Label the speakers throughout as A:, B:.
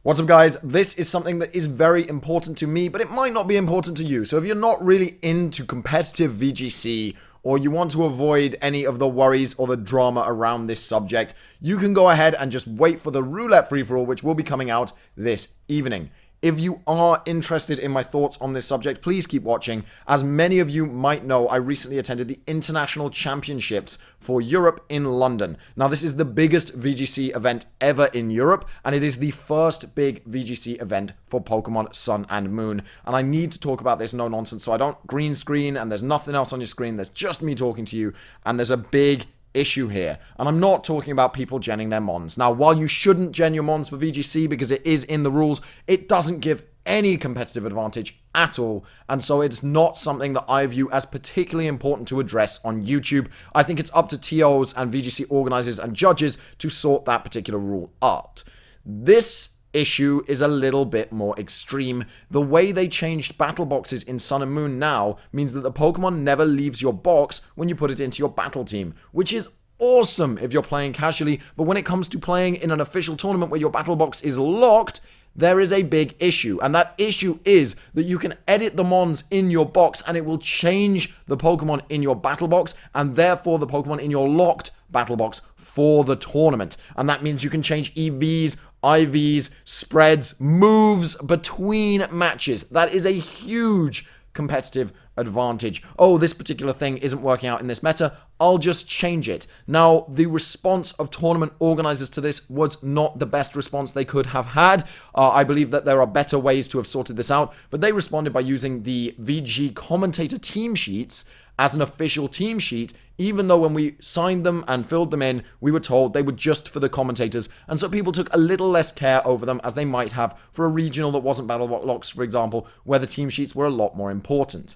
A: What's up, guys? This is something that is very important to me, but it might not be important to you. So if you're not really into competitive VGC, or you want to avoid any of the worries or the drama around this subject, you can go ahead and just wait for the roulette free-for-all, which will be coming out this evening. If you are interested in my thoughts on this subject, please keep watching. As many of you might know, I recently attended the International Championships for Europe in London. Now, this is the biggest VGC event ever in Europe, and it is the first big VGC event for Pokemon Sun and Moon. And I need to talk about this no nonsense, so I don't green screen, and there's nothing else on your screen. There's just me talking to you, and there's a big issue here. And I'm not talking about people genning their mons. Now, while you shouldn't gen your mons for VGC because it is in the rules, it doesn't give any competitive advantage at all, and so it's not something that I view as particularly important to address on YouTube. I think it's up to TOs and VGC organizers and judges to sort that particular rule out. This issue is a little bit more extreme. The way they changed battle boxes in Sun and Moon now means that the Pokemon never leaves your box when you put it into your battle team, which is awesome if you're playing casually, but when it comes to playing in an official tournament where your battle box is locked, there is a big issue, and that issue is that you can edit the mons in your box and it will change the Pokemon in your battle box and therefore the Pokemon in your locked battle box for the tournament. And that means you can change EVs, IVs, spreads, moves between matches. That is a huge competitive advantage. Oh, this particular thing isn't working out in this meta, I'll just change it. Now, the response of tournament organizers to this was not the best response they could have had. I believe that there are better ways to have sorted this out, but they responded by using the VG commentator team sheets as an official team sheet, even though when we signed them and filled them in, we were told they were just for the commentators, and so people took a little less care over them as they might have for a regional that wasn't Battle Locks, for example, where the team sheets were a lot more important.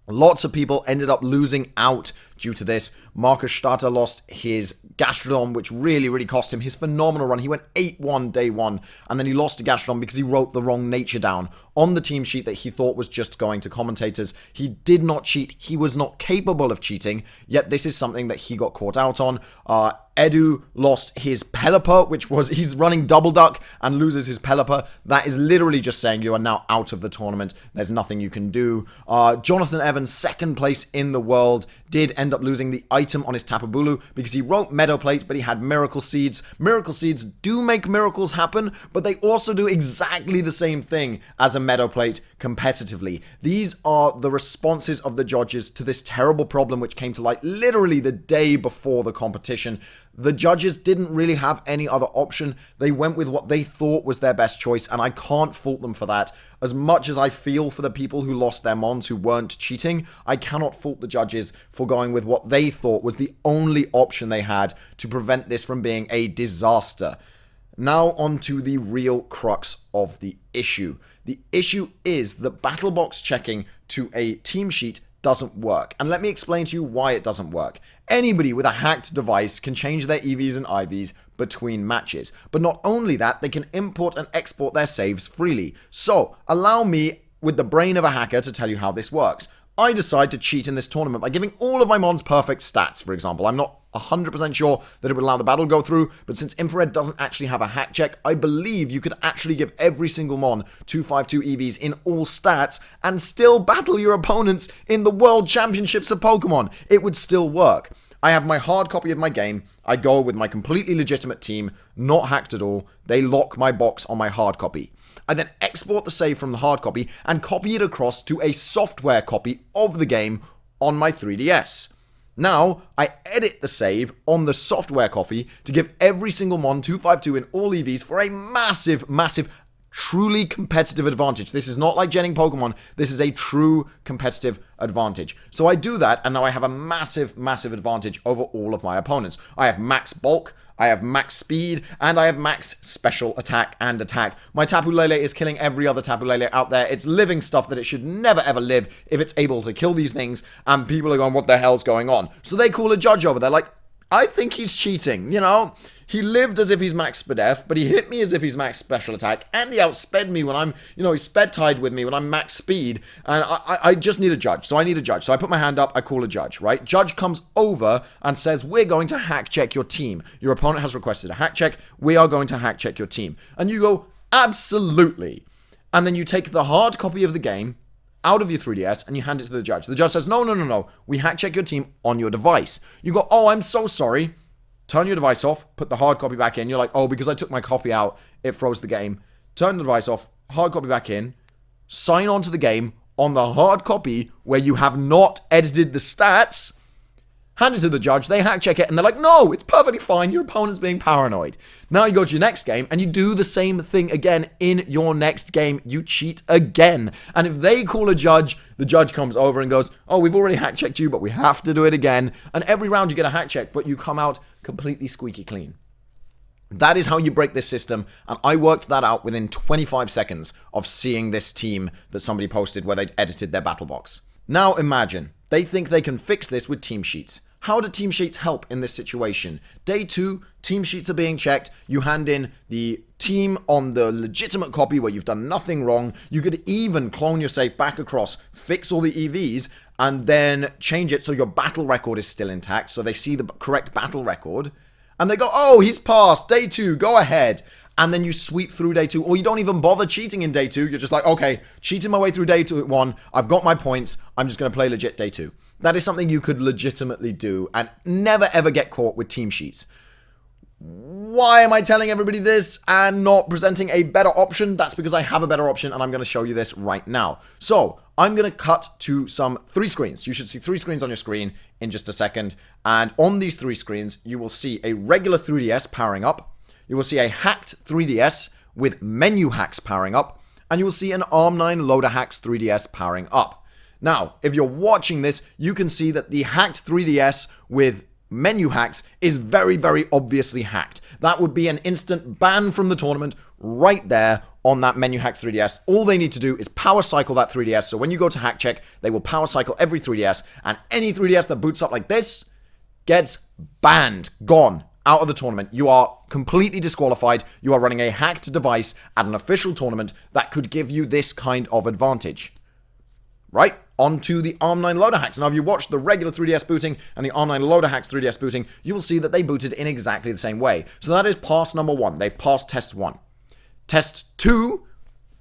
A: Lots of people ended up losing out due to this. Marcus Starter lost his Gastrodon, which really cost him his phenomenal run. He went 8-1 day one, and then he lost to Gastrodon because he wrote the wrong nature down on the team sheet that he thought was just going to commentators. He did not cheat. He was not capable of cheating, yet this is something that he got caught out on. Edu lost his Pelipper, which was, he's running Double Duck and loses his Pelipper. That is literally just saying you are now out of the tournament. There's nothing you can do. Jonathan Evans, second place in the world, did end up losing the item on his Tapu Bulu because he wrote Meadow Plate, but he had Miracle Seeds. Miracle Seeds do make miracles happen, but they also do exactly the same thing as a Meadow Plate competitively. These are the responses of the judges to this terrible problem which came to light literally the day before the competition. The judges didn't really have any other option. They went with what they thought was their best choice, and I can't fault them for that. As much as I feel for the people who lost their mons who weren't cheating, I cannot fault the judges for going with what they thought was the only option they had to prevent this from being a disaster. Now on to the real crux of the issue. The issue is that battle box checking to a team sheet doesn't work. And let me explain to you why it doesn't work. Anybody with a hacked device can change their EVs and IVs between matches. But not only that, they can import and export their saves freely. So, allow me, with the brain of a hacker, to tell you how this works. I decide to cheat in this tournament by giving all of my mons perfect stats, for example. I'm not 100% sure that it would allow the battle to go through, but since Infrared doesn't actually have a hack check, I believe you could actually give every single mon 252 EVs in all stats and still battle your opponents in the World Championships of Pokemon. It would still work. I have my hard copy of my game. I go with my completely legitimate team, not hacked at all. They lock my box on my hard copy. I then export the save from the hard copy and copy it across to a software copy of the game on my 3DS. Now, I edit the save on the software copy to give every single mon 252 in all EVs for a massive, truly competitive advantage. This is not like genning Pokemon. This is a true competitive advantage. So I do that, and now I have a massive advantage over all of my opponents. I have max bulk, I have max speed, and I have max special attack and attack. My Tapu Lele is killing every other Tapu Lele out there. It's living stuff that it should never ever live if it's able to kill these things, and people are going, what the hell's going on? So they call a judge over there like, I think he's cheating, you know? He lived as if he's max SpDef, but he hit me as if he's max special attack, and he outsped me when I'm, he sped tied with me when I'm max speed, and I just need a judge. So I need a judge. So I put my hand up, I call a judge, right? Judge comes over and says, we're going to hack check your team. Your opponent has requested a hack check. We are going to hack check your team. And you go, Absolutely. And then you take the hard copy of the game out of your 3DS and you hand it to the judge. The judge says, no. We hack check your team on your device. You go, oh, I'm so sorry. Turn your device off. Put the hard copy back in. You're like, oh, because I took my copy out, it froze the game. Turn the device off. Hard copy back in. Sign on to the game on the hard copy where you have not edited the stats. Hand it to the judge, they hack check it, and they're like, no, it's perfectly fine, your opponent's being paranoid. Now you go to your next game, and you do the same thing again in your next game. You cheat again. And if they call a judge, the judge comes over and goes, oh, we've already hack checked you, but we have to do it again. And every round you get a hack check, but you come out completely squeaky clean. That is how you break this system, and I worked that out within 25 seconds of seeing this team that somebody posted where they'd edited their battle box. Now imagine, they think they can fix this with team sheets. How do team sheets help in this situation? Day 2, team sheets are being checked. You hand in the team on the legitimate copy where you've done nothing wrong. You could even clone your save back across, fix all the EVs, and then change it so your battle record is still intact, so they see the correct battle record. And they go, oh, he's passed, day 2, go ahead. And then you sweep through day 2, or you don't even bother cheating in day 2. You're just like, okay, cheating my way through day 1, I've got my points, I'm just going to play legit day 2. That is something you could legitimately do and never ever get caught with team sheets. Why am I telling everybody this and not presenting a better option? That's because I have a better option and I'm going to show you this right now. So I'm going to cut to some 3 screens. You should see 3 screens on your screen in just a second. And on these 3 screens, you will see a regular 3DS powering up. You will see a hacked 3DS with menu hacks powering up. And you will see an ARM9 Loader Hacks 3DS powering up. Now, if you're watching this, you can see that the hacked 3DS with menu hacks is very, very obviously hacked. That would be an instant ban from the tournament right there on that menu hacks 3DS. All they need to do is power cycle that 3DS. So when you go to hack check, they will power cycle every 3DS, and any 3DS that boots up like this gets banned, gone, out of the tournament. You are completely disqualified. You are running a hacked device at an official tournament that could give you this kind of advantage. Right? Onto the ARM9 Loader Hacks. Now, if you watch the regular 3DS booting and the ARM9 Loader Hacks 3DS booting, you will see that they booted in exactly the same way. So that is pass number 1. They've passed test 1. Test 2,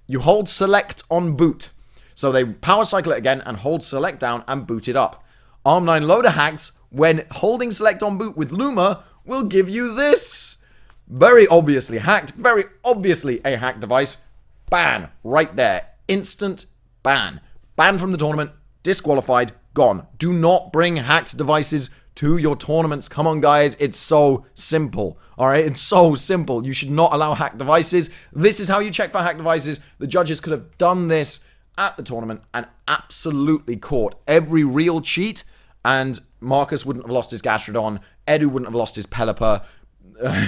A: you hold select on boot. So they power cycle it again and hold select down and boot it up. ARM9 Loader Hacks, when holding select on boot with Luma, will give you this. Very obviously hacked, very obviously a hacked device. Ban, right there. Instant ban. Banned from the tournament, disqualified, gone. Do not bring hacked devices to your tournaments. Come on, guys. It's so simple. All right? It's so simple. You should not allow hacked devices. This is how you check for hacked devices. The judges could have done this at the tournament and absolutely caught every real cheat, and Marcus wouldn't have lost his Gastrodon. Edu wouldn't have lost his Pelipper.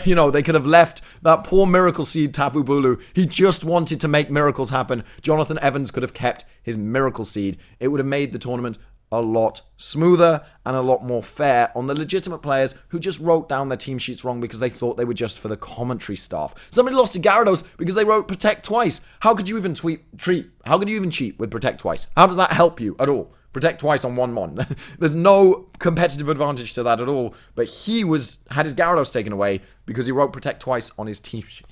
A: They could have left that poor Miracle Seed Tapu Bulu. He just wanted to make miracles happen. Jonathan Evans could have kept his Miracle Seed. It would have made the tournament a lot smoother and a lot more fair on the legitimate players who just wrote down their team sheets wrong because they thought they were just for the commentary staff. Somebody lost to Gyarados because they wrote Protect twice. How could you even cheat with Protect twice? How does that help you at all? Protect twice on one mon. There's no competitive advantage to that at all. But he had his Gyarados taken away because he wrote Protect twice on his team sheet.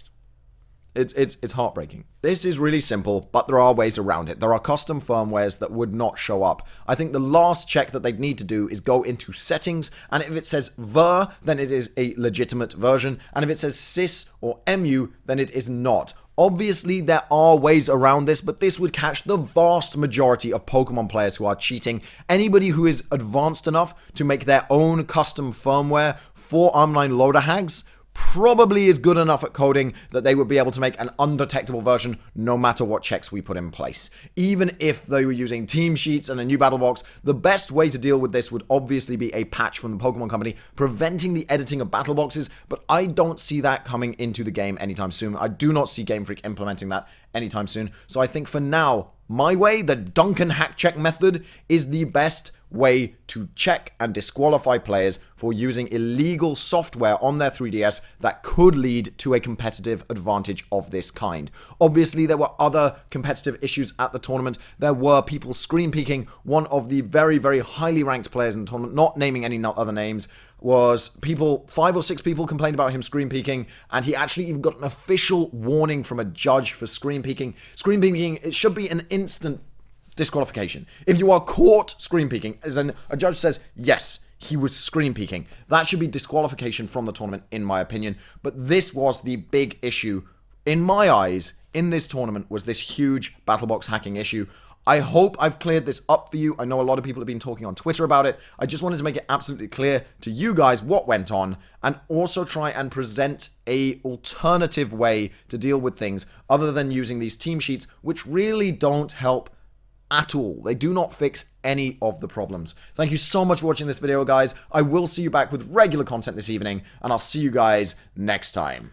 A: It's heartbreaking. This is really simple, but there are ways around it. There are custom firmwares that would not show up. I think the last check that they'd need to do is go into settings, and if it says ver, then it is a legitimate version, and if it says sys or mu, then it is not. Obviously, there are ways around this, but this would catch the vast majority of Pokemon players who are cheating. Anybody who is advanced enough to make their own custom firmware for ARM9 Loader Hacks probably is good enough at coding that they would be able to make an undetectable version no matter what checks we put in place. Even if they were using team sheets and a new battle box, the best way to deal with this would obviously be a patch from the Pokemon Company preventing the editing of battle boxes, but I don't see that coming into the game anytime soon. I do not see Game Freak implementing that anytime soon. So I think for now, my way, the Duncan hack check method, is the best way to check and disqualify players for using illegal software on their 3DS that could lead to a competitive advantage of this kind. Obviously, there were other competitive issues at the tournament. There were people screen peeking one of the very, very highly ranked players in the tournament, not naming any other names, was 5 or 6 people complained about him screen peeking, and he actually even got an official warning from a judge for screen peeking. Screen peeking, it should be an instant disqualification. If you are caught screen peeking, as in a judge says, yes, he was screen peeking, that should be disqualification from the tournament, in my opinion. But this was the big issue, in my eyes, in this tournament, was this huge BattleBox hacking issue. I hope I've cleared this up for you. I know a lot of people have been talking on Twitter about it. I just wanted to make it absolutely clear to you guys what went on, and also try and present a alternative way to deal with things other than using these team sheets, which really don't help at all. They do not fix any of the problems. Thank you so much for watching this video, guys. I will see you back with regular content this evening, and I'll see you guys next time.